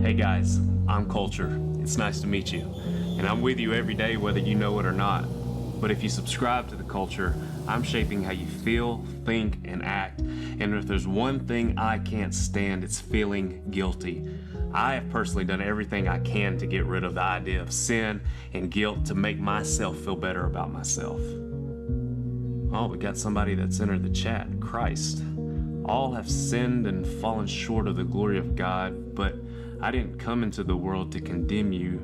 Hey guys, I'm Culture. It's nice to meet you. And I'm with you every day whether you know it or not. But if you subscribe to the culture, I'm shaping how you feel, think, and act. And if there's one thing I can't stand, it's feeling guilty. I have personally done everything I can to get rid of the idea of sin and guilt to make myself feel better about myself. Oh, we got somebody that's entered the chat. Christ. All have sinned and fallen short of the glory of God, but I didn't come into the world to condemn you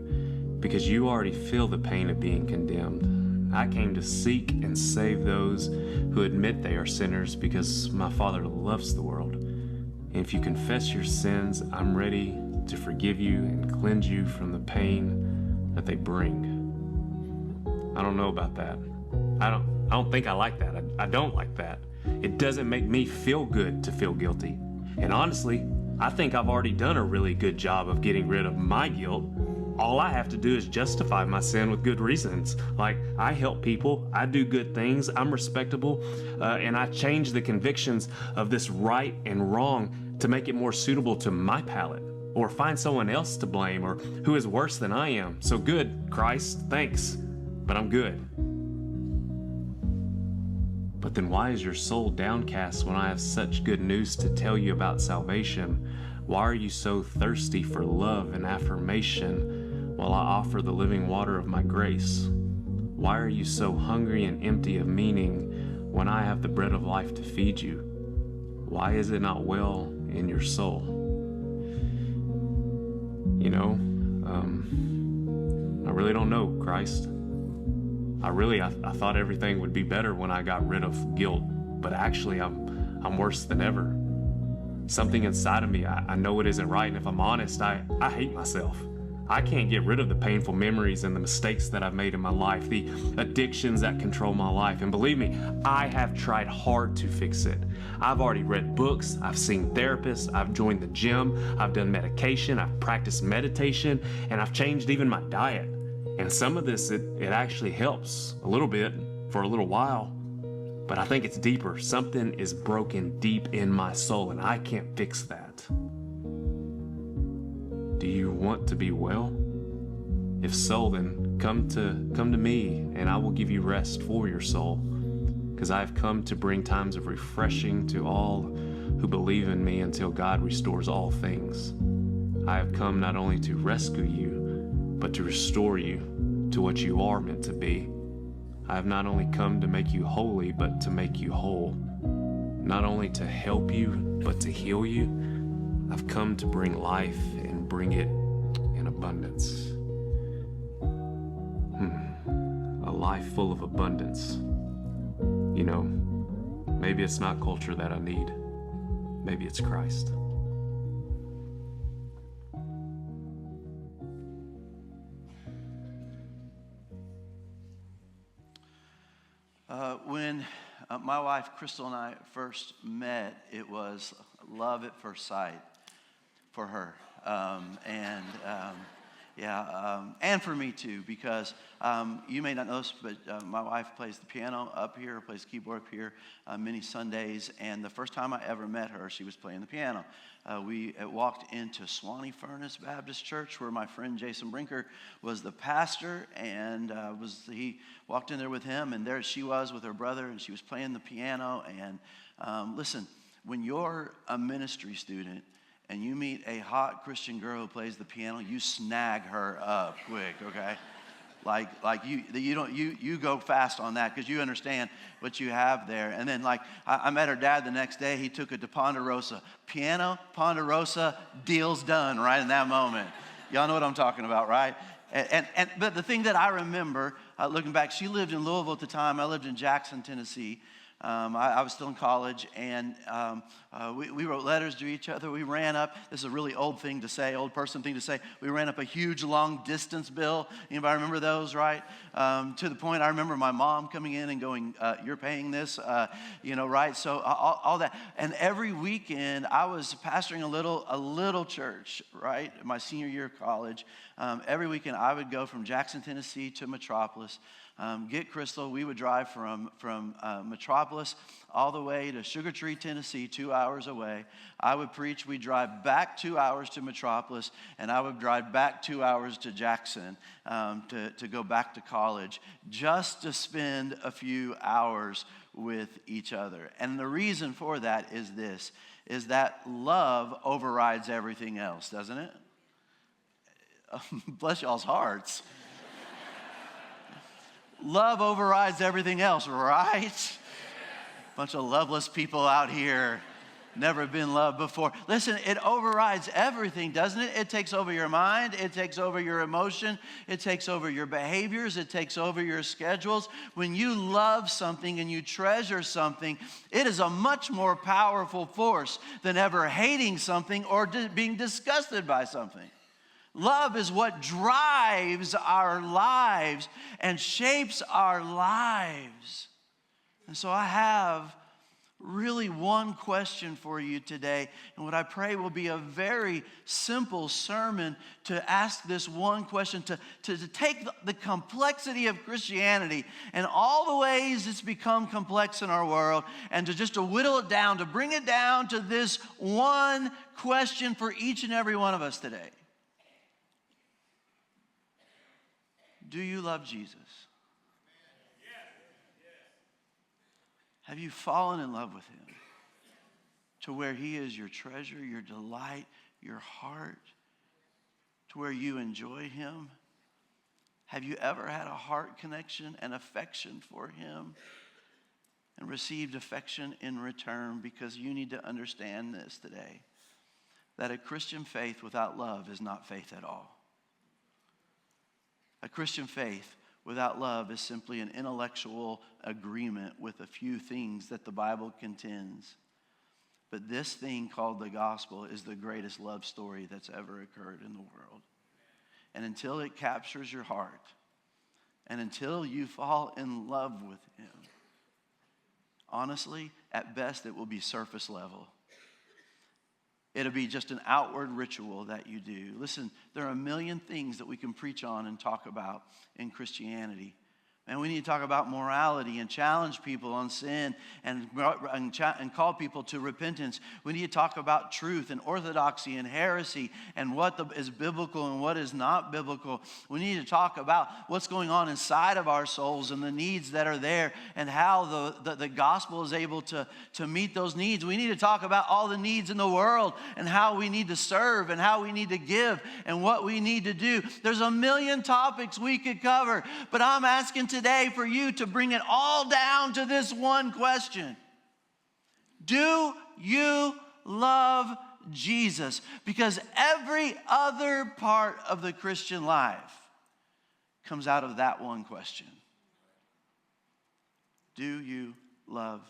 because you already feel the pain of being condemned. I came to seek and save those who admit they are sinners because my Father loves the world. And if you confess your sins, I'm ready to forgive you and cleanse you from the pain that they bring. I don't know about that. I don't think I like that. I don't like that. It doesn't make me feel good to feel guilty. And honestly, I think I've already done a really good job of getting rid of my guilt. All I have to do is justify my sin with good reasons. Like, I help people, I do good things, I'm respectable, and I change the convictions of this right and wrong to make it more suitable to my palate, or find someone else to blame, or who is worse than I am. So good, Christ, thanks, but I'm good. But then why is your soul downcast when I have such good news to tell you about salvation? Why are you so thirsty for love and affirmation while I offer the living water of my grace? Why are you so hungry and empty of meaning when I have the bread of life to feed you? Why is it not well in your soul? I really don't know, Christ. I thought everything would be better when I got rid of guilt, but actually I'm worse than ever. Something inside of me, I know it isn't right, and if I'm honest, I hate myself. I can't get rid of the painful memories and the mistakes that I've made in my life, the addictions that control my life. And believe me, I have tried hard to fix it. I've already read books, I've seen therapists, I've joined the gym, I've done medication, I've practiced meditation, and I've changed even my diet. And some of this, it actually helps a little bit for a little while, but I think it's deeper. Something is broken deep in my soul, and I can't fix that. Do you want to be well? If so, then come to me, and I will give you rest for your soul, because I have come to bring times of refreshing to all who believe in me until God restores all things. I have come not only to rescue you, but to restore you to what you are meant to be. I have not only come to make you holy, but to make you whole. Not only to help you, but to heal you. I've come to bring life and bring it in abundance. A life full of abundance. Maybe it's not culture that I need. Maybe it's Christ. When my wife Crystal and I first met, it was love at first sight for her, and for me too, because you may not know this, but my wife plays the piano up here, plays keyboard up here many Sundays, and the first time I ever met her, she was playing the piano. We walked into Swanee Furnace Baptist Church, where my friend Jason Brinker was the pastor, and he walked in there with him, and there she was with her brother, and she was playing the piano. And listen, when you're a ministry student and you meet a hot Christian girl who plays the piano, you snag her up quick, okay? You go fast on that because you understand what you have there. And then I met her dad the next day. He took it to Ponderosa. Piano, Ponderosa, deal's done right in that moment. Y'all know what I'm talking about, right? But the thing that I remember, looking back, she lived in Louisville at the time. I lived in Jackson, Tennessee. I was still in college, and we wrote letters to each other. We ran up, this is a really old person thing to say, we ran up a huge long distance bill. Anybody remember those, right? To the point I remember my mom coming in and going, you're paying this, right? So all that. And every weekend I was pastoring a little church, right? My senior year of college. Every weekend I would go from Jackson, Tennessee to Metropolis. Get Crystal. We would drive from Metropolis all the way to Sugar Tree, Tennessee, 2 hours away. I would preach. We'd drive back 2 hours to Metropolis, and I would drive back 2 hours to Jackson to go back to college just to spend a few hours with each other. And the reason for that is this, is that love overrides everything else, doesn't it? Bless y'all's hearts. Love overrides everything else, right? Bunch of loveless people out here, never been loved before. Listen, it overrides everything, doesn't it? It takes over your mind. It takes over your emotion. It takes over your behaviors. It takes over your schedules. When you love something and you treasure something, it is a much more powerful force than ever hating something or being disgusted by something. Love is what drives our lives and shapes our lives. And so I have really one question for you today, and what I pray will be a very simple sermon to ask this one question, to take the complexity of Christianity and all the ways it's become complex in our world, and to whittle it down, to bring it down to this one question for each and every one of us today. Do you love Jesus? Have you fallen in love with him to where he is your treasure, your delight, your heart, to where you enjoy him? Have you ever had a heart connection and affection for him and received affection in return? Because you need to understand this today, that a Christian faith without love is not faith at all. A Christian faith without love is simply an intellectual agreement with a few things that the Bible contends. But this thing called the gospel is the greatest love story that's ever occurred in the world. And until it captures your heart, and until you fall in love with him, honestly, at best it will be surface level. It'll be just an outward ritual that you do. Listen, there are a million things that we can preach on and talk about in Christianity. And we need to talk about morality and challenge people on sin and call people to repentance. We need to talk about truth and orthodoxy and heresy and what is biblical and what is not biblical. We need to talk about what's going on inside of our souls and the needs that are there and how the gospel is able to meet those needs. We need to talk about all the needs in the world and how we need to serve and how we need to give and what we need to do. There's a million topics we could cover, but I'm asking today for you to bring it all down to this one question. Do you love Jesus? Because every other part of the Christian life comes out of that one question. Do you love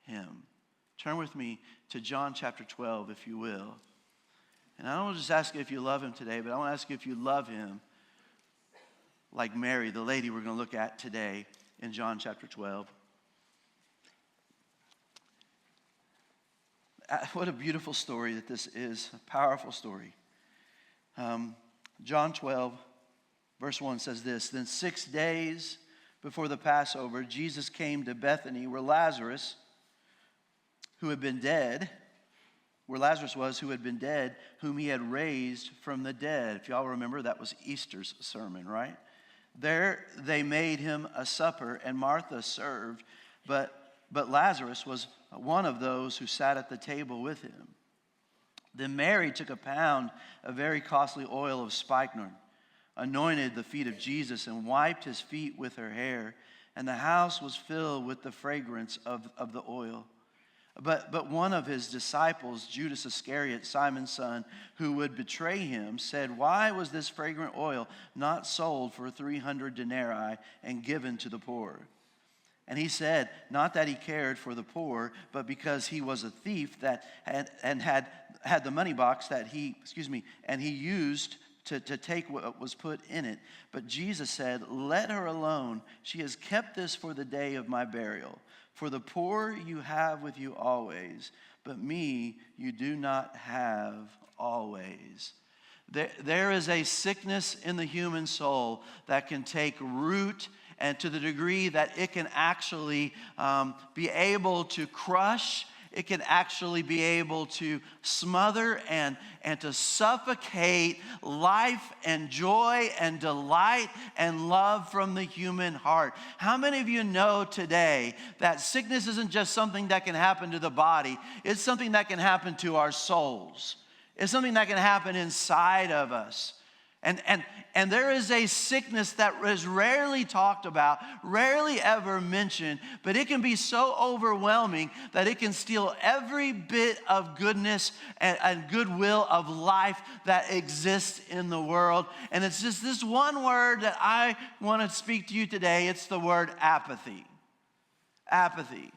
him? Turn with me to John chapter 12, if you will. And I don't want to just ask you if you love him today, but I want to ask you if you love him like Mary, the lady we're going to look at today in John chapter 12. What a beautiful story that this is, a powerful story. John 12, verse 1 says this, "Then 6 days before the Passover, Jesus came to Bethany where Lazarus was, who had been dead, whom he had raised from the dead." If y'all remember, that was Easter's sermon, right? There they made him a supper, and Martha served, but Lazarus was one of those who sat at the table with him. Then Mary took a pound of very costly oil of spikenard, anointed the feet of Jesus, and wiped his feet with her hair, and the house was filled with the fragrance of the oil. But one of his disciples, Judas Iscariot, Simon's son, who would betray him, said, "Why was this fragrant oil not sold for 300 denarii and given to the poor?" And he said, not that he cared for the poor, but because he was a thief that had the money box and he used to take what was put in it. But Jesus said, "Let her alone. She has kept this for the day of my burial. For the poor you have with you always, but me you do not have always." There is a sickness in the human soul that can take root, and to the degree that it can actually be able to crush it can actually be able to smother and to suffocate life and joy and delight and love from the human heart. How many of you know today that sickness isn't just something that can happen to the body, it's something that can happen to our souls. It's something that can happen inside of us. And there is a sickness that is rarely talked about, rarely ever mentioned, but it can be so overwhelming that it can steal every bit of goodness and goodwill of life that exists in the world. And it's just this one word that I want to speak to you today. It's the word apathy. Apathy.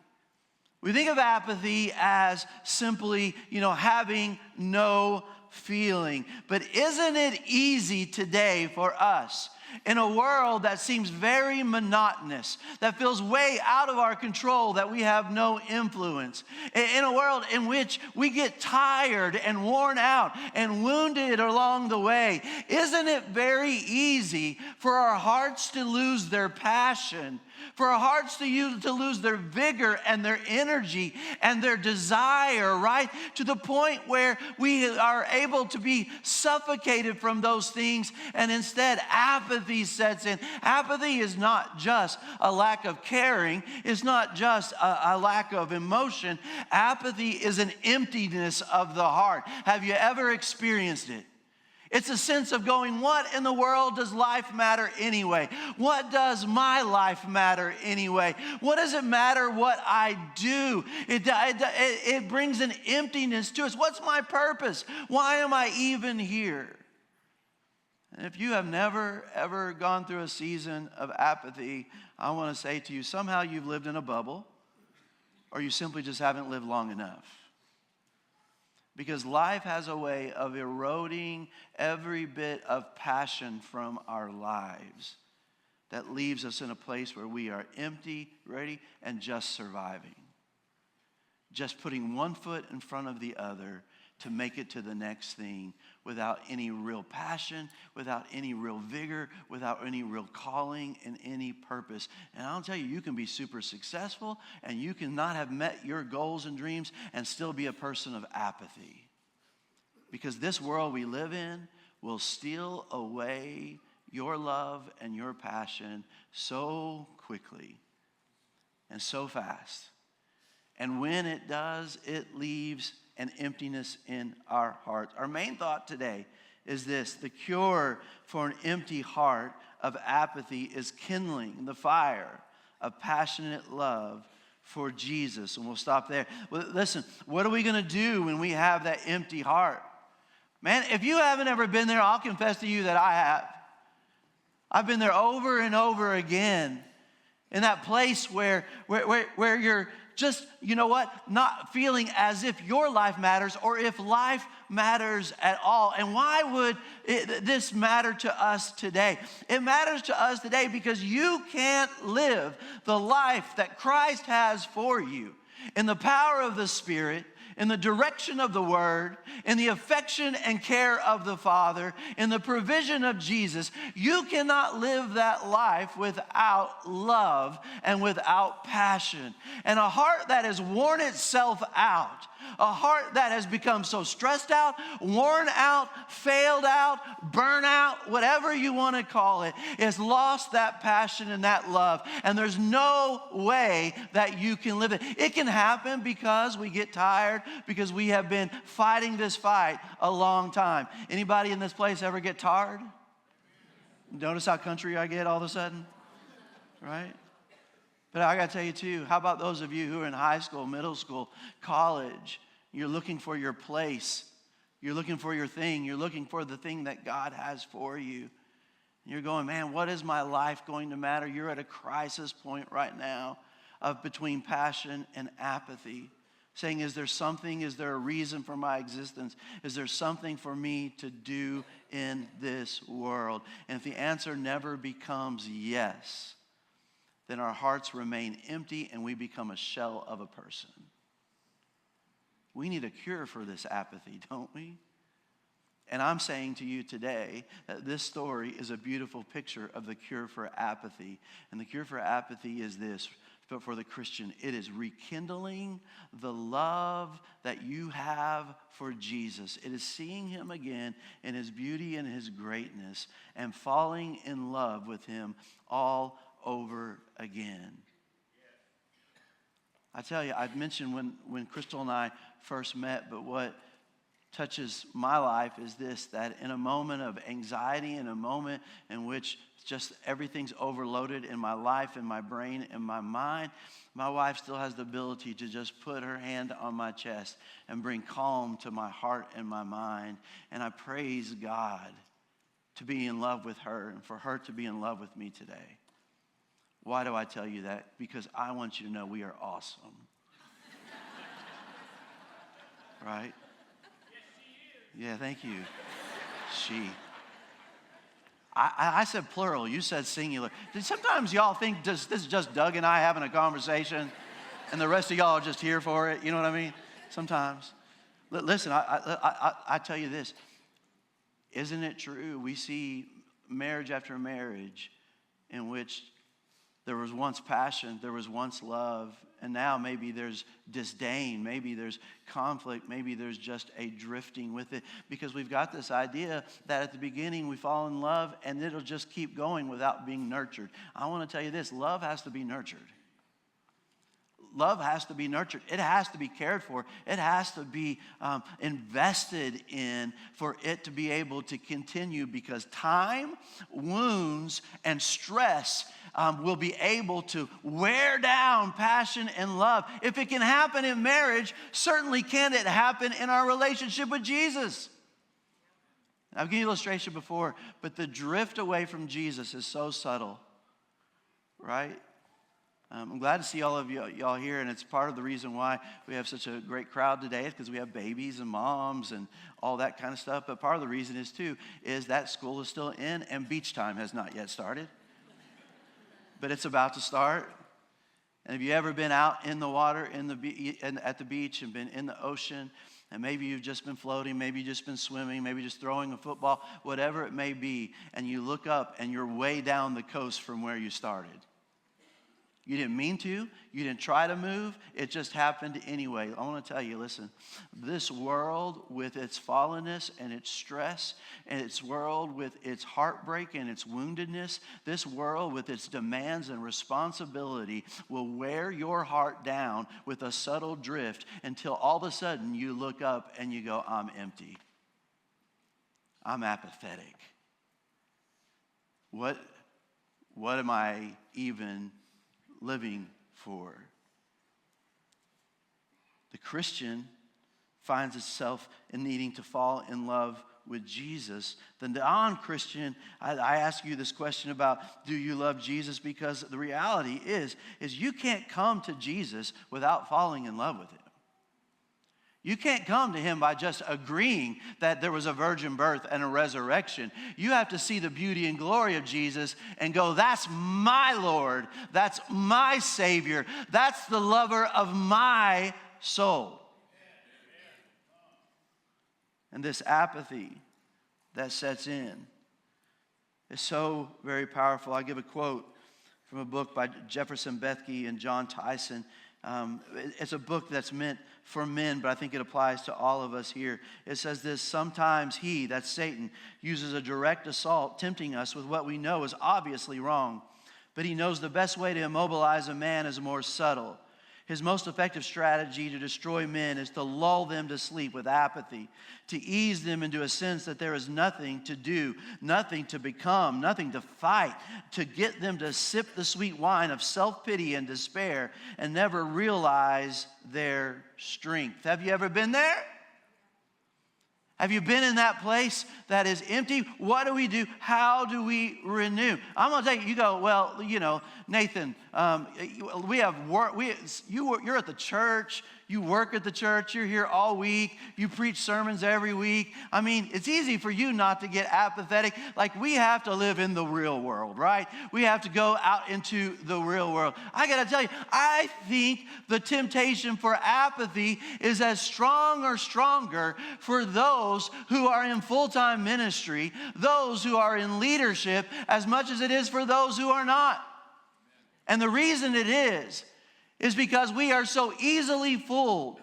We think of apathy as simply, having no feeling. But isn't it easy today for us in a world that seems very monotonous, that feels way out of our control, that we have no influence, in a world in which we get tired and worn out and wounded along the way? Isn't it very easy for our hearts to lose their passion, for our hearts to lose their vigor and their energy and their desire, right? To the point where we are able to be suffocated from those things, and instead apathy sets in. Apathy is not just a lack of caring. It's not just a lack of emotion. Apathy is an emptiness of the heart. Have you ever experienced it? It's a sense of going, what in the world does life matter anyway? What does my life matter anyway? What does it matter what I do? It brings an emptiness to us. What's my purpose? Why am I even here? And if you have never, ever gone through a season of apathy, I want to say to you, somehow you've lived in a bubble, or you simply just haven't lived long enough. Because life has a way of eroding every bit of passion from our lives that leaves us in a place where we are empty, ready, and just surviving. Just putting one foot in front of the other to make it to the next thing without any real passion, without any real vigor, without any real calling and any purpose. And I'll tell you, you can be super successful and you can not have met your goals and dreams and still be a person of apathy. Because this world we live in will steal away your love and your passion so quickly and so fast. And when it does, it leaves an emptiness in our hearts. Our main thought today is this: the cure for an empty heart of apathy is kindling the fire of passionate love for Jesus. And we'll stop there. Well, listen, what are we going to do when we have that empty heart? Man, if you haven't ever been there, I'll confess to you that I have. I've been there over and over again in that place where you're just, not feeling as if your life matters or if life matters at all. And why would this matter to us today? It matters to us today because you can't live the life that Christ has for you in the power of the Spirit, in the direction of the Word, in the affection and care of the Father, in the provision of Jesus. You cannot live that life without love and without passion. And a heart that has worn itself out, a heart that has become so stressed out, worn out, failed out, burnt out, whatever you want to call it, has lost that passion and that love. And there's no way that you can live it. It can happen because we get tired, because we have been fighting this fight a long time. Anybody in this place ever get tired? Notice how country I get all of a sudden, right? But I got to tell you too, how about those of you who are in high school, middle school, college? You're looking for your place. You're looking for your thing. You're looking for the thing that God has for you. You're going, man, what is my life going to matter? You're at a crisis point right now of between passion and apathy. Saying, is there a reason for my existence? Is there something for me to do in this world? And if the answer never becomes yes, then our hearts remain empty and we become a shell of a person. We need a cure for this apathy, don't we? And I'm saying to you today that this story is a beautiful picture of the cure for apathy. And the cure for apathy is this: but for the Christian, it is rekindling the love that you have for Jesus. It is seeing him again in his beauty and his greatness and falling in love with him all over again. I tell you, I've mentioned when Crystal and I first met, but what touches my life is this, that in a moment of anxiety, in a moment in which just everything's overloaded in my life, in my brain, in my mind, my wife still has the ability to just put her hand on my chest and bring calm to my heart and my mind. And I praise God to be in love with her and for her to be in love with me today. Why do I tell you that? Because I want you to know we are awesome. Right? Yeah, thank you. She. I said plural. You said singular. Sometimes y'all think this is just Doug and I having a conversation and the rest of y'all are just here for it. You know what I mean? Sometimes. Listen, I tell you this. Isn't it true? We see marriage after marriage in which there was once passion, there was once love, and now maybe there's disdain, maybe there's conflict, maybe there's just a drifting with it, because we've got this idea that at the beginning we fall in love and it'll just keep going without being nurtured. I want to tell you this, love has to be nurtured. Love has to be nurtured. It has to be cared for. It has to be invested in for it to be able to continue, because time, wounds, and stress will be able to wear down passion and love. If it can happen in marriage, certainly can it happen in our relationship with Jesus. I've given you an illustration before, but the drift away from Jesus is so subtle, right? I'm glad to see all of y'all here, and it's part of the reason why we have such a great crowd today, is because we have babies and moms and all that kind of stuff. But part of the reason is that school is still in and beach time has not yet started. But it's about to start. And have you ever been out in the water at the beach and been in the ocean, and maybe you've just been floating, maybe you've just been swimming, maybe just throwing a football, whatever it may be, and you look up and you're way down the coast from where you started? You didn't mean to. You didn't try to move. It just happened anyway. I want to tell you, listen, this world with its fallenness and its stress, and its world with its heartbreak and its woundedness, this world with its demands and responsibility will wear your heart down with a subtle drift until all of a sudden you look up and you go, I'm empty. I'm apathetic. What am I even living for? The Christian finds itself in needing to fall in love with Jesus. The non-Christian, I ask you this question about, do you love Jesus? Because the reality is you can't come to Jesus without falling in love with him. You can't come to him by just agreeing that there was a virgin birth and a resurrection. You have to see the beauty and glory of Jesus and go, that's my Lord. That's my Savior. That's the lover of my soul. And this apathy that sets in is so very powerful. I give a quote from a book by Jefferson Bethke and John Tyson. It's a book that's meant for men, but I think it applies to all of us here. It says this: sometimes he, that's Satan, uses a direct assault, tempting us with what we know is obviously wrong. But he knows the best way to immobilize a man is more subtle. His most effective strategy to destroy men is to lull them to sleep with apathy, to ease them into a sense that there is nothing to do, nothing to become, nothing to fight, to get them to sip the sweet wine of self-pity and despair and never realize their strength. Have you ever been there? Have you been in that place that is empty? What do we do? How do we renew? I'm going to tell you, you go, well, you know, Nathan, we have work. You're at the church. You work at the church. You're here all week. You preach sermons every week. I mean, it's easy for you not to get apathetic. Like, we have to live in the real world, right? We have to go out into the real world. I got to tell you, I think the temptation for apathy is as strong or stronger for those who are in full-time ministry, those who are in leadership, as much as it is for those who are not. And the reason it is is because we are so easily fooled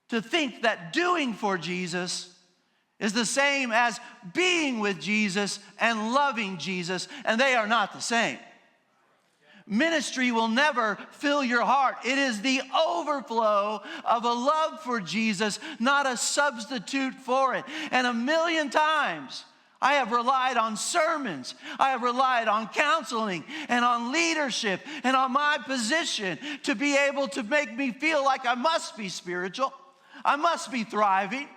to think that doing for Jesus is the same as being with Jesus and loving Jesus, and they are not the same. Ministry will never fill your heart. It is the overflow of a love for Jesus, not a substitute for it. And a million times, I have relied on sermons, I have relied on counseling and on leadership and on my position to be able to make me feel like I must be spiritual, I must be thriving.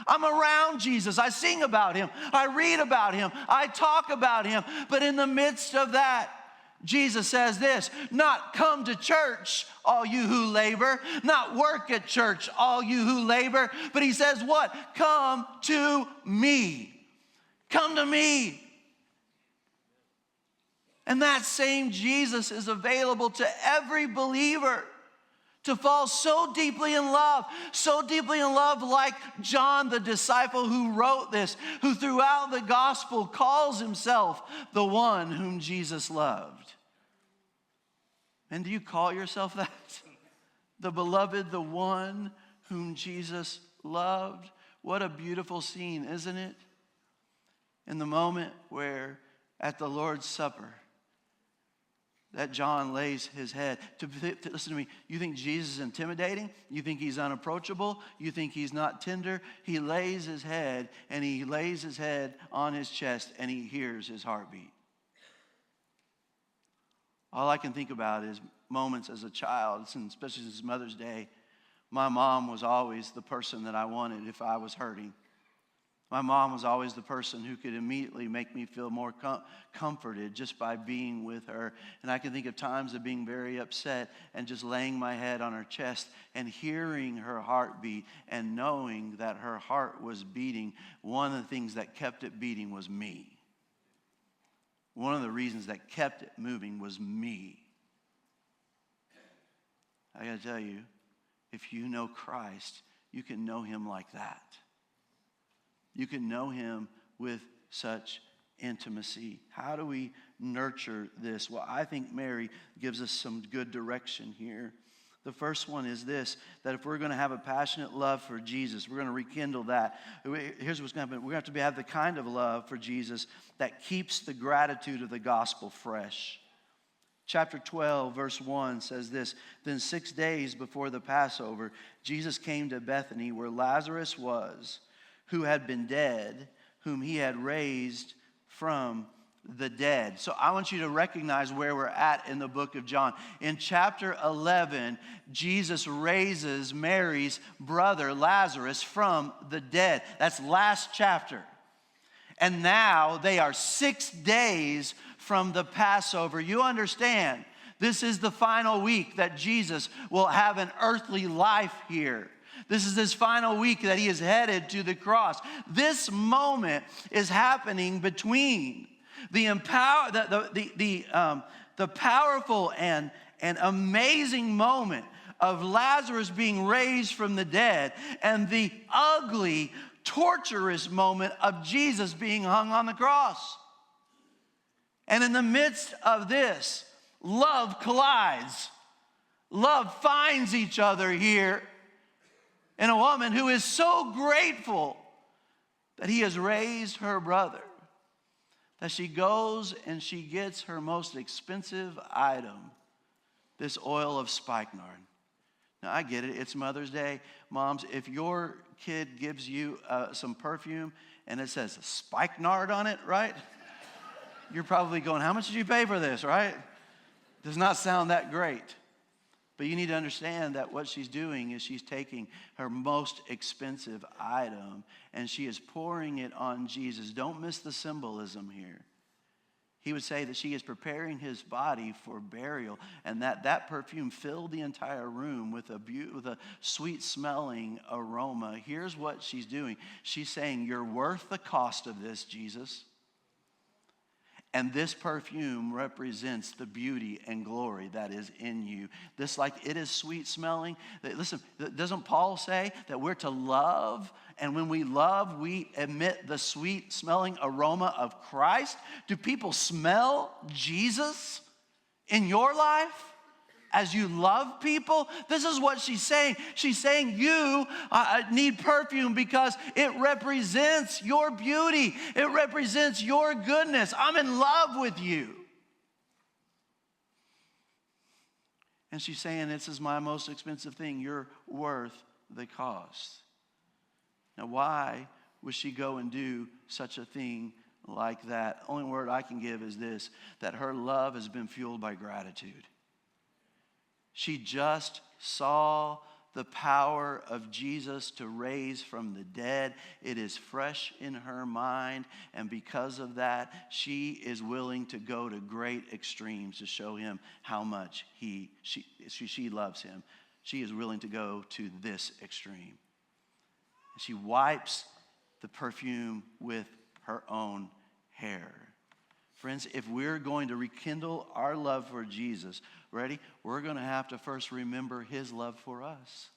I'm around Jesus. I sing about him. I read about him. I talk about him. But in the midst of that, Jesus says this, not come to church, all you who labor, not work at church, all you who labor, but he says what? Come to me. Come to me. And that same Jesus is available to every believer to fall so deeply in love like John, the disciple who wrote this, who throughout the gospel calls himself the one whom Jesus loved. And do you call yourself that? The beloved, the one whom Jesus loved? What a beautiful scene, isn't it? In the moment where at the Lord's Supper, that John lays his head. Listen to me, you think Jesus is intimidating? You think he's unapproachable? You think he's not tender? He lays his head, and he lays his head on his chest, and he hears his heartbeat. All I can think about is moments as a child, especially since Mother's Day. My mom was always the person that I wanted if I was hurting. My mom was always the person who could immediately make me feel more comforted just by being with her. And I can think of times of being very upset and just laying my head on her chest and hearing her heartbeat and knowing that her heart was beating. One of the things that kept it beating was me. One of the reasons that kept it moving was me. I got to tell you, if you know Christ, you can know him like that. You can know him with such intimacy. How do we nurture this? Well, I think Mary gives us some good direction here. The first one is this, that if we're going to have a passionate love for Jesus, we're going to rekindle that. Here's what's going to happen. We're going to have the kind of love for Jesus that keeps the gratitude of the gospel fresh. Chapter 12, verse 1 says this, then 6 days before the Passover, Jesus came to Bethany where Lazarus was, who had been dead, whom he had raised from the dead. So I want you to recognize where we're at in the book of John. In chapter 11, Jesus raises Mary's brother Lazarus from the dead. That's last chapter. And now they are 6 days from the Passover. You understand, this is the final week that Jesus will have an earthly life here. This is his final week that he is headed to the cross. This moment is happening between the powerful and amazing moment of Lazarus being raised from the dead and the ugly, torturous moment of Jesus being hung on the cross. And in the midst of this, love collides. Love finds each other here. And a woman who is so grateful that he has raised her brother, that she goes and she gets her most expensive item, this oil of spikenard. Now, I get it. It's Mother's Day. Moms, if your kid gives you some perfume and it says spikenard on it, right? You're probably going, how much did you pay for this, right? Does not sound that great. But you need to understand that what she's doing is she's taking her most expensive item and she is pouring it on Jesus. Don't miss the symbolism here. He would say that she is preparing his body for burial, and that perfume filled the entire room with a sweet-smelling aroma. Here's what she's doing. She's saying, you're worth the cost of this, Jesus. And this perfume represents the beauty and glory that is in you. This, like it is sweet smelling. Listen, doesn't Paul say that we're to love? And when we love, we emit the sweet smelling aroma of Christ. Do people smell Jesus in your life? as you love people. This is what she's saying. She's saying you need perfume because it represents your beauty. It represents your goodness. I'm in love with you. And she's saying, this is my most expensive thing. You're worth the cost. Now, why would she go and do such a thing like that? Only word I can give is this, that her love has been fueled by gratitude. She just saw the power of Jesus to raise from the dead. It is fresh in her mind, and because of that, she is willing to go to great extremes to show him how much she loves him. She is willing to go to this extreme. She wipes the perfume with her own hair. Friends, if we're going to rekindle our love for Jesus, ready? We're going to have to first remember his love for us.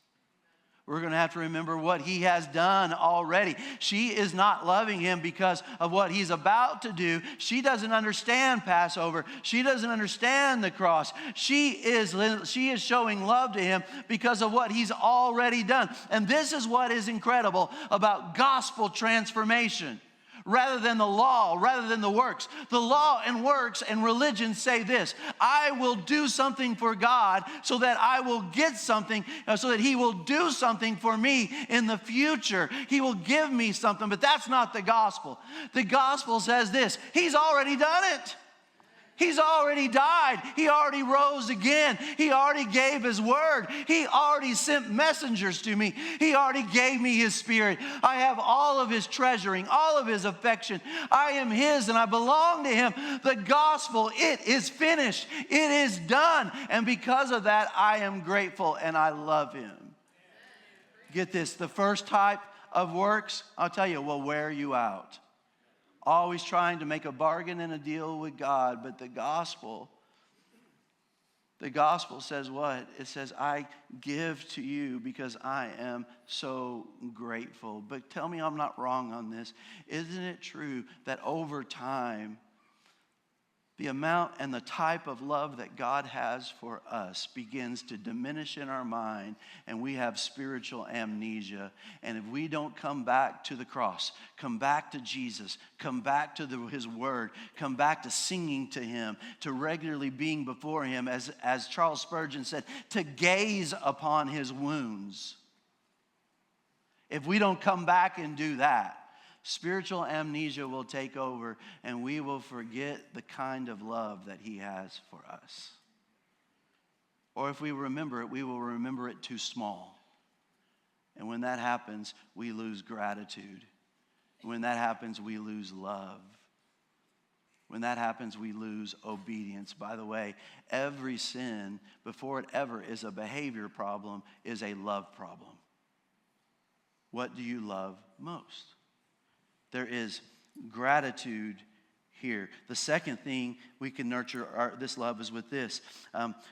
We're going to have to remember what he has done already. She is not loving him because of what he's about to do. She doesn't understand Passover. She doesn't understand the cross. She is showing love to him because of what he's already done. And this is what is incredible about gospel transformation. Rather than the law, rather than the works. The law and works and religion say this: I will do something for God so that I will get something, so that he will do something for me in the future. He will give me something, but that's not the gospel. The gospel says this: he's already done it. He's already died. He already rose again. He already gave his word. He already sent messengers to me. He already gave me his spirit. I have all of his treasuring, all of his affection. I am his and I belong to him. The gospel, it is finished. It is done. And because of that, I am grateful and I love him. Get this, the first type of works, I'll tell you, will wear you out. Always trying to make a bargain and a deal with God. But the gospel says what? It says, I give to you because I am so grateful. But tell me I'm not wrong on this. Isn't it true that over time, the amount and the type of love that God has for us begins to diminish in our mind, and we have spiritual amnesia. And if we don't come back to the cross, come back to Jesus, come back to his word, come back to singing to him, to regularly being before him, as Charles Spurgeon said, to gaze upon his wounds. If we don't come back and do that, spiritual amnesia will take over, and we will forget the kind of love that he has for us. Or if we remember it, we will remember it too small. And when that happens, we lose gratitude. When that happens, we lose love. When that happens, we lose obedience. By the way, every sin, before it ever is a behavior problem, is a love problem. What do you love most? There is gratitude here. The second thing we can nurture this love is with this.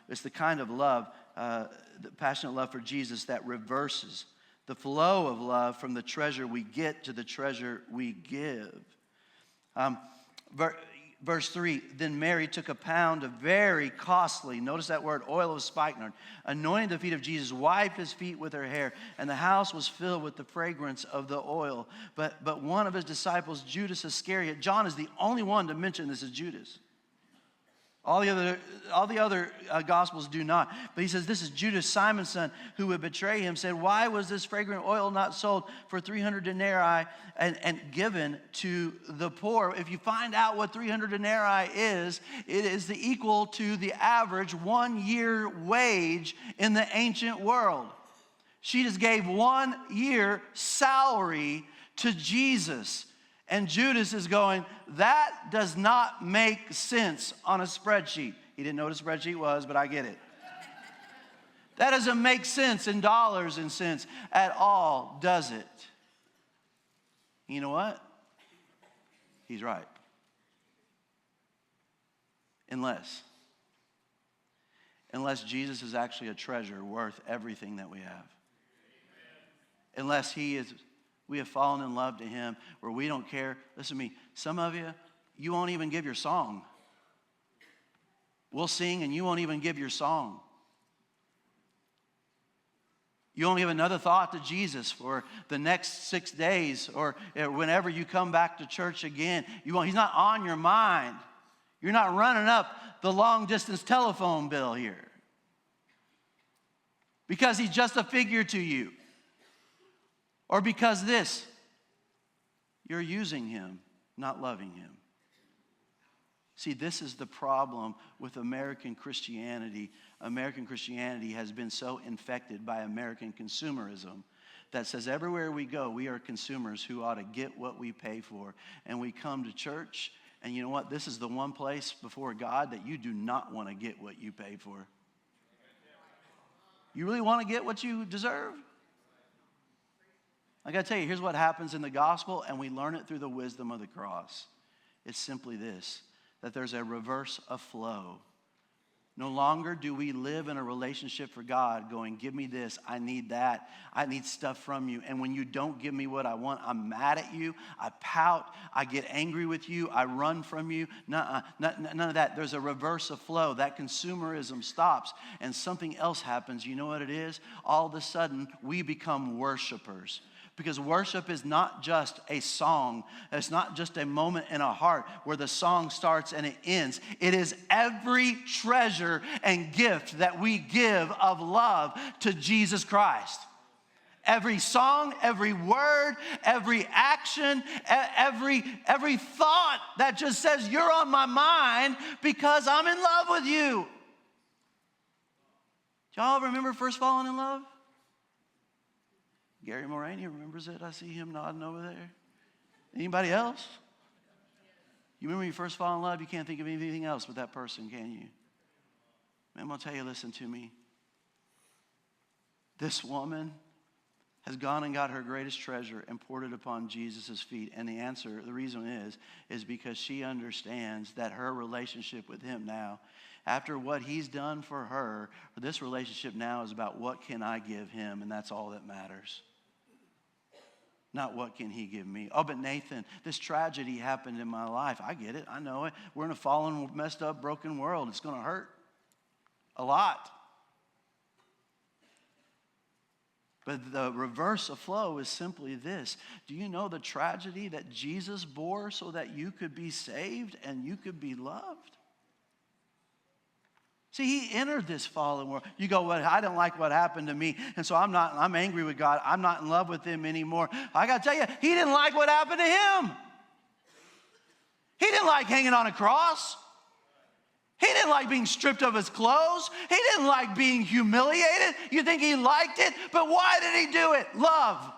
It's the kind of love, the passionate love for Jesus that reverses the flow of love from the treasure we get to the treasure we give. Verse 3, then Mary took a pound of very costly, notice that word, oil of spikenard, anointed the feet of Jesus, wiped his feet with her hair, and the house was filled with the fragrance of the oil. But one of his disciples, Judas Iscariot, John is the only one to mention this as Judas. All the other Gospels do not. But he says, this is Judas, Simon's son, who would betray him, said, why was this fragrant oil not sold for 300 denarii and given to the poor? If you find out what 300 denarii is, it is the equal to the average 1 year wage in the ancient world. She just gave 1 year salary to Jesus. And Judas is going, that does not make sense on a spreadsheet. He didn't know what a spreadsheet was, but I get it. That doesn't make sense in dollars and cents at all, does it? You know what? He's right. Unless Jesus is actually a treasure worth everything that we have. Unless we have fallen in love to him where we don't care. Listen to me. Some of you won't even give your song. We'll sing and you won't even give your song. You only have another thought to Jesus for the next 6 days or whenever you come back to church again. He's not on your mind. You're not running up the long-distance telephone bill here because he's just a figure to you. Or because you're using him, not loving him. See, this is the problem with American Christianity. American Christianity has been so infected by American consumerism that says everywhere we go, we are consumers who ought to get what we pay for. And we come to church, and you know what? This is the one place before God that you do not want to get what you pay for. You really want to get what you deserve? I got to tell you, here's what happens in the gospel, and we learn it through the wisdom of the cross. It's simply this, that there's a reverse of flow. No longer do we live in a relationship for God going, give me this, I need that, I need stuff from you. And when you don't give me what I want, I'm mad at you, I pout, I get angry with you, I run from you. None of that. There's a reverse of flow. That consumerism stops and something else happens. You know what it is? All of a sudden, we become worshipers. Because worship is not just a song. It's not just a moment in a heart where the song starts and it ends. It is every treasure and gift that we give of love to Jesus Christ. Every song, every word, every action, every thought that just says, you're on my mind because I'm in love with you. Y'all remember first falling in love? Gary Moraney remembers it. I see him nodding over there. Anybody else? You remember when you first fall in love, you can't think of anything else but that person, can you? Man, I'm going to tell you, listen to me. This woman has gone and got her greatest treasure and poured it upon Jesus' feet. And the answer, the reason is because she understands that her relationship with him now, after what he's done for her, this relationship now is about what can I give him, and that's all that matters. Not what can he give me. Oh, but Nathan, this tragedy happened in my life. I get it. I know it. We're in a fallen, messed up, broken world. It's going to hurt a lot. But the reverse of flow is simply this. Do you know the tragedy that Jesus bore so that you could be saved and you could be loved? See, he entered this fallen world. You go, well, I don't like what happened to me, and so I'm angry with God. I'm not in love with him anymore. I got to tell you, he didn't like what happened to him. He didn't like hanging on a cross. He didn't like being stripped of his clothes. He didn't like being humiliated. You think he liked it? But why did he do it? Love.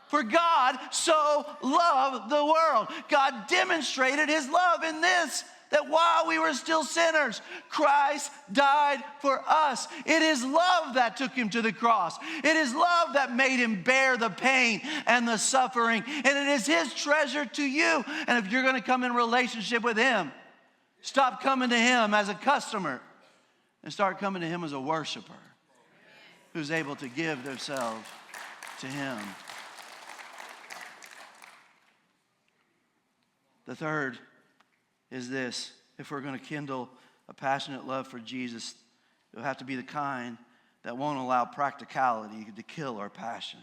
For God so loved the world. God demonstrated his love in this, that while we were still sinners, Christ died for us. It is love that took him to the cross. It is love that made him bear the pain and the suffering. And it is his treasure to you. And if you're going to come in relationship with him, stop coming to him as a customer and start coming to him as a worshiper who's able to give themselves to him. The third is this. If we're going to kindle a passionate love for Jesus, it'll have to be the kind that won't allow practicality to kill our passion.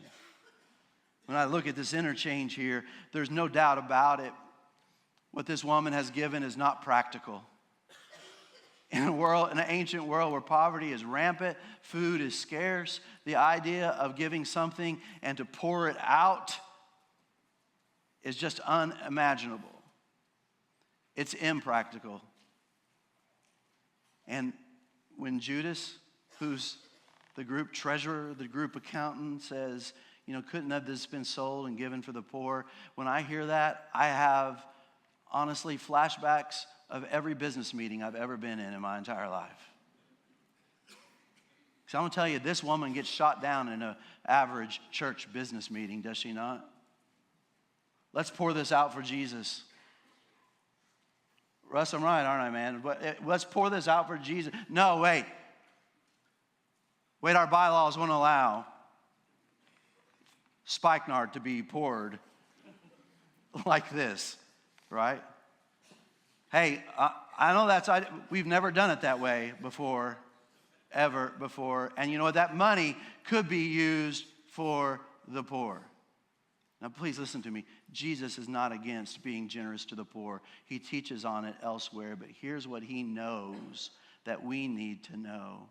When I look at this interchange here, there's no doubt about it. What this woman has given is not practical. In an ancient world where poverty is rampant, food is scarce, the idea of giving something and to pour it out is just unimaginable. It's impractical. And when Judas, who's the group treasurer, the group accountant, says, couldn't have this been sold and given for the poor? When I hear that, I have, honestly, flashbacks of every business meeting I've ever been in my entire life. So I'm going to tell you, this woman gets shot down in an average church business meeting, does she not? Let's pour this out for Jesus. Russ, I'm right, aren't I, man? Let's pour this out for Jesus. No, wait. Our bylaws won't allow spikenard to be poured like this, right? Hey, I know we've never done it that way before, ever before. And you know what? That money could be used for the poor. Now, please listen to me. Jesus is not against being generous to the poor. He teaches on it elsewhere, but here's what he knows that we need to know.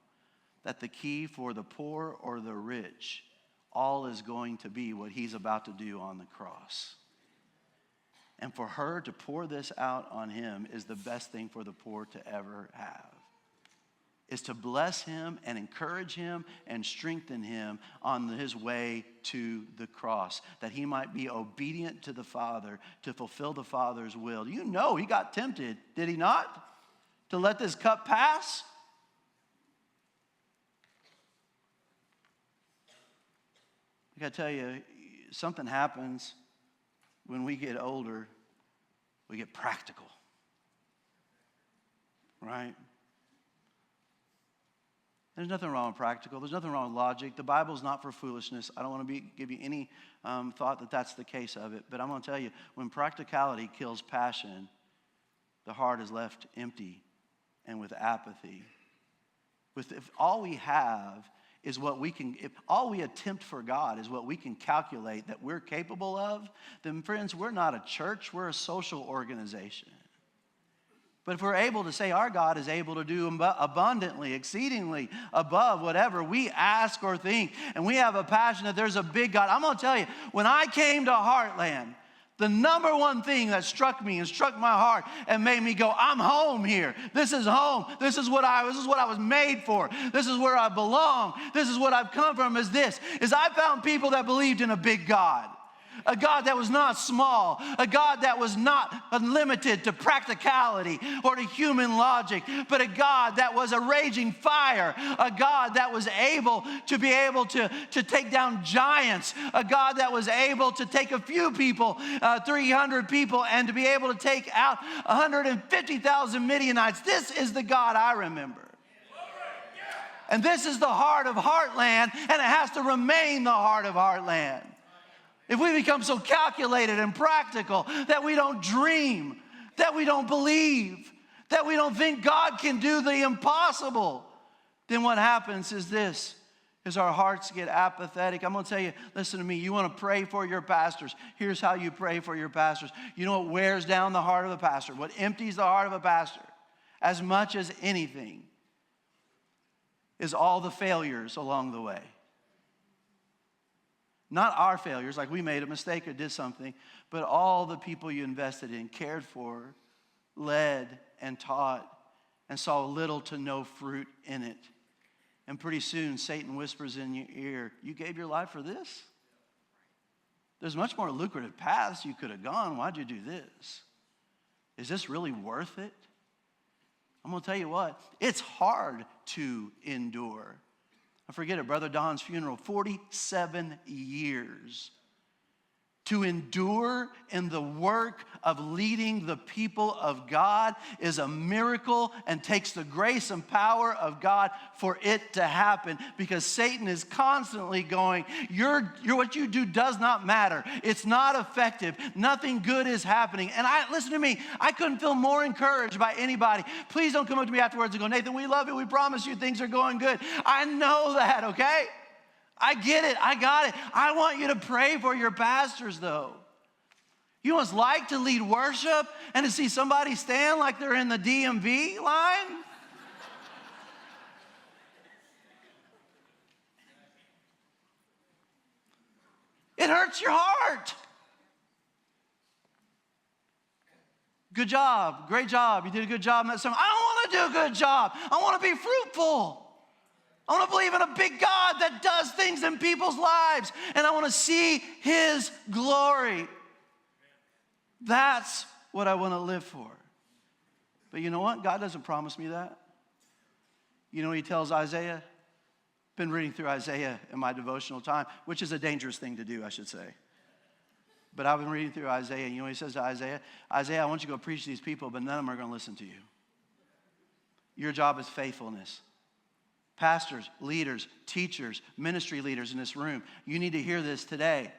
That the key for the poor or the rich, all is going to be what he's about to do on the cross. And for her to pour this out on him is the best thing for the poor to ever have. Is to bless him and encourage him and strengthen him on his way to the cross, that he might be obedient to the Father to fulfill the Father's will. You know he got tempted, did he not? To let this cup pass? I gotta tell you, something happens when we get older. We get practical, right? There's nothing wrong with practical. There's nothing wrong with logic. The Bible's not for foolishness. I don't want to give you any thought that that's the case of it. But I'm going to tell you, when practicality kills passion, the heart is left empty and with apathy. If all we have is what we can, if all we attempt for God is what we can calculate that we're capable of, then friends, we're not a church, we're a social organization. But if we're able to say our God is able to do abundantly, exceedingly above whatever we ask or think, and we have a passion that there's a big God, I'm going to tell you, when I came to Heartland, the number one thing that struck me and struck my heart and made me go, I'm home here. This is home. This is what I was made for. This is where I belong. This is what I've come from, is I found people that believed in a big God. A God that was not small, a God that was not limited to practicality or to human logic, but a God that was a raging fire, a God that was able to take down giants, a God that was able to take a few people, 300 people, and to be able to take out 150,000 Midianites. This is the God I remember. And this is the heart of Heartland, and it has to remain the heart of Heartland. If we become so calculated and practical that we don't dream, that we don't believe, that we don't think God can do the impossible, then what happens is this, is our hearts get apathetic. I'm going to tell you, listen to me, you want to pray for your pastors. Here's how you pray for your pastors. You know what wears down the heart of a pastor? What empties the heart of a pastor as much as anything is all the failures along the way. Not our failures, like we made a mistake or did something, but all the people you invested in, cared for, led, and taught, and saw little to no fruit in it. And pretty soon, Satan whispers in your ear, you gave your life for this? There's much more lucrative paths you could have gone. Why'd you do this? Is this really worth it? I'm going to tell you what, it's hard to endure. I forget it, Brother Don's funeral, 47 years. To endure in the work of leading the people of God is a miracle and takes the grace and power of God for it to happen, because Satan is constantly going, what you do does not matter. It's not effective. Nothing good is happening. And listen to me, I couldn't feel more encouraged by anybody. Please don't come up to me afterwards and go, Nathan, we love you. We promise you things are going good. I know that, okay? I get it. I got it. I want you to pray for your pastors, though. You know what it's like to lead worship and to see somebody stand like they're in the DMV line? It hurts your heart. Good job. Great job. You did a good job in that sermon. I don't want to do a good job. I want to be fruitful. I want to believe in a big God that does things in people's lives. And I want to see his glory. That's what I want to live for. But you know what? God doesn't promise me that. You know what he tells Isaiah? Been reading through Isaiah in my devotional time, which is a dangerous thing to do, I should say. But I've been reading through Isaiah, and you know what he says to Isaiah? Isaiah, I want you to go preach to these people, but none of them are going to listen to you. Your job is faithfulness. Pastors, leaders, teachers, ministry leaders in this room, you need to hear this today.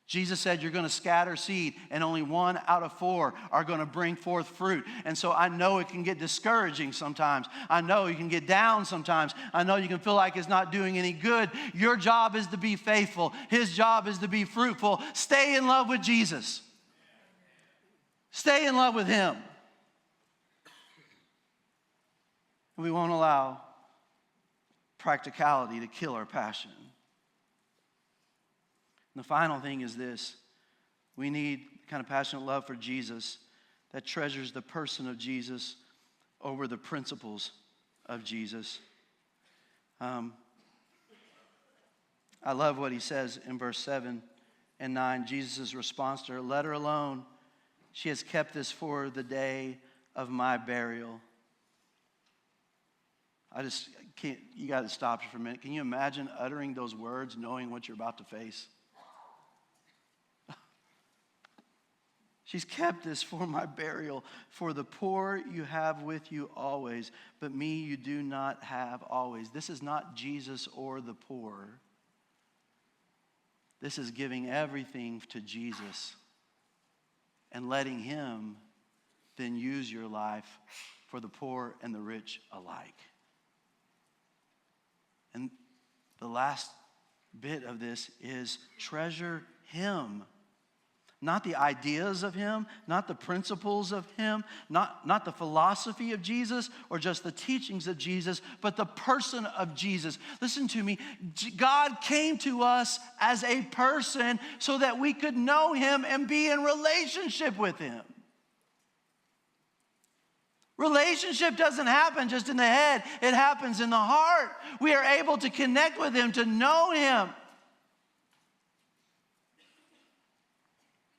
Jesus said you're going to scatter seed, and only 1 out of 4 are going to bring forth fruit. And so I know it can get discouraging sometimes. I know you can get down sometimes. I know you can feel like it's not doing any good. Your job is to be faithful. His job is to be fruitful. Stay in love with Jesus. Stay in love with him. We won't allow practicality to kill our passion. And the final thing is this. We need kind of passionate love for Jesus that treasures the person of Jesus over the principles of Jesus. I love what he says in verse 7 and 9. Jesus' response to her, let her alone. She has kept this for the day of my burial. I just can't, you got to stop for a minute. Can you imagine uttering those words knowing what you're about to face? She's kept this for my burial. For the poor you have with you always, but me you do not have always. This is not Jesus or the poor. This is giving everything to Jesus and letting him then use your life for the poor and the rich alike. And the last bit of this is treasure him. Not the ideas of him, not the principles of him, not the philosophy of Jesus or just the teachings of Jesus, but the person of Jesus. Listen to me. God came to us as a person so that we could know him and be in relationship with him. Relationship doesn't happen just in the head. It happens in the heart. We are able to connect with him, to know him.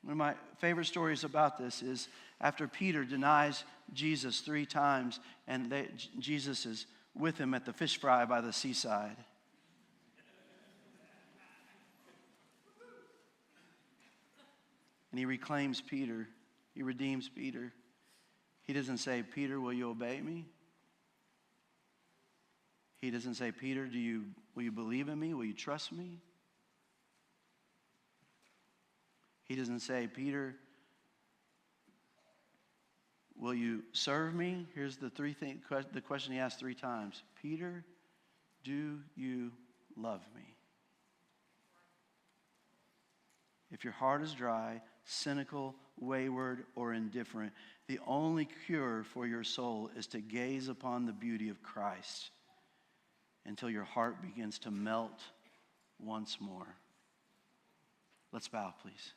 One of my favorite stories about this is after Peter denies Jesus 3 times, and Jesus is with him at the fish fry by the seaside. And he reclaims Peter. He redeems Peter. He doesn't say, Peter, will you obey me? He doesn't say, Peter, will you believe in me? Will you trust me? He doesn't say, Peter, will you serve me? Here's the question he asked 3 times. Peter, do you love me? If your heart is dry, cynical, wayward, or indifferent, the only cure for your soul is to gaze upon the beauty of Christ until your heart begins to melt once more. Let's bow, please.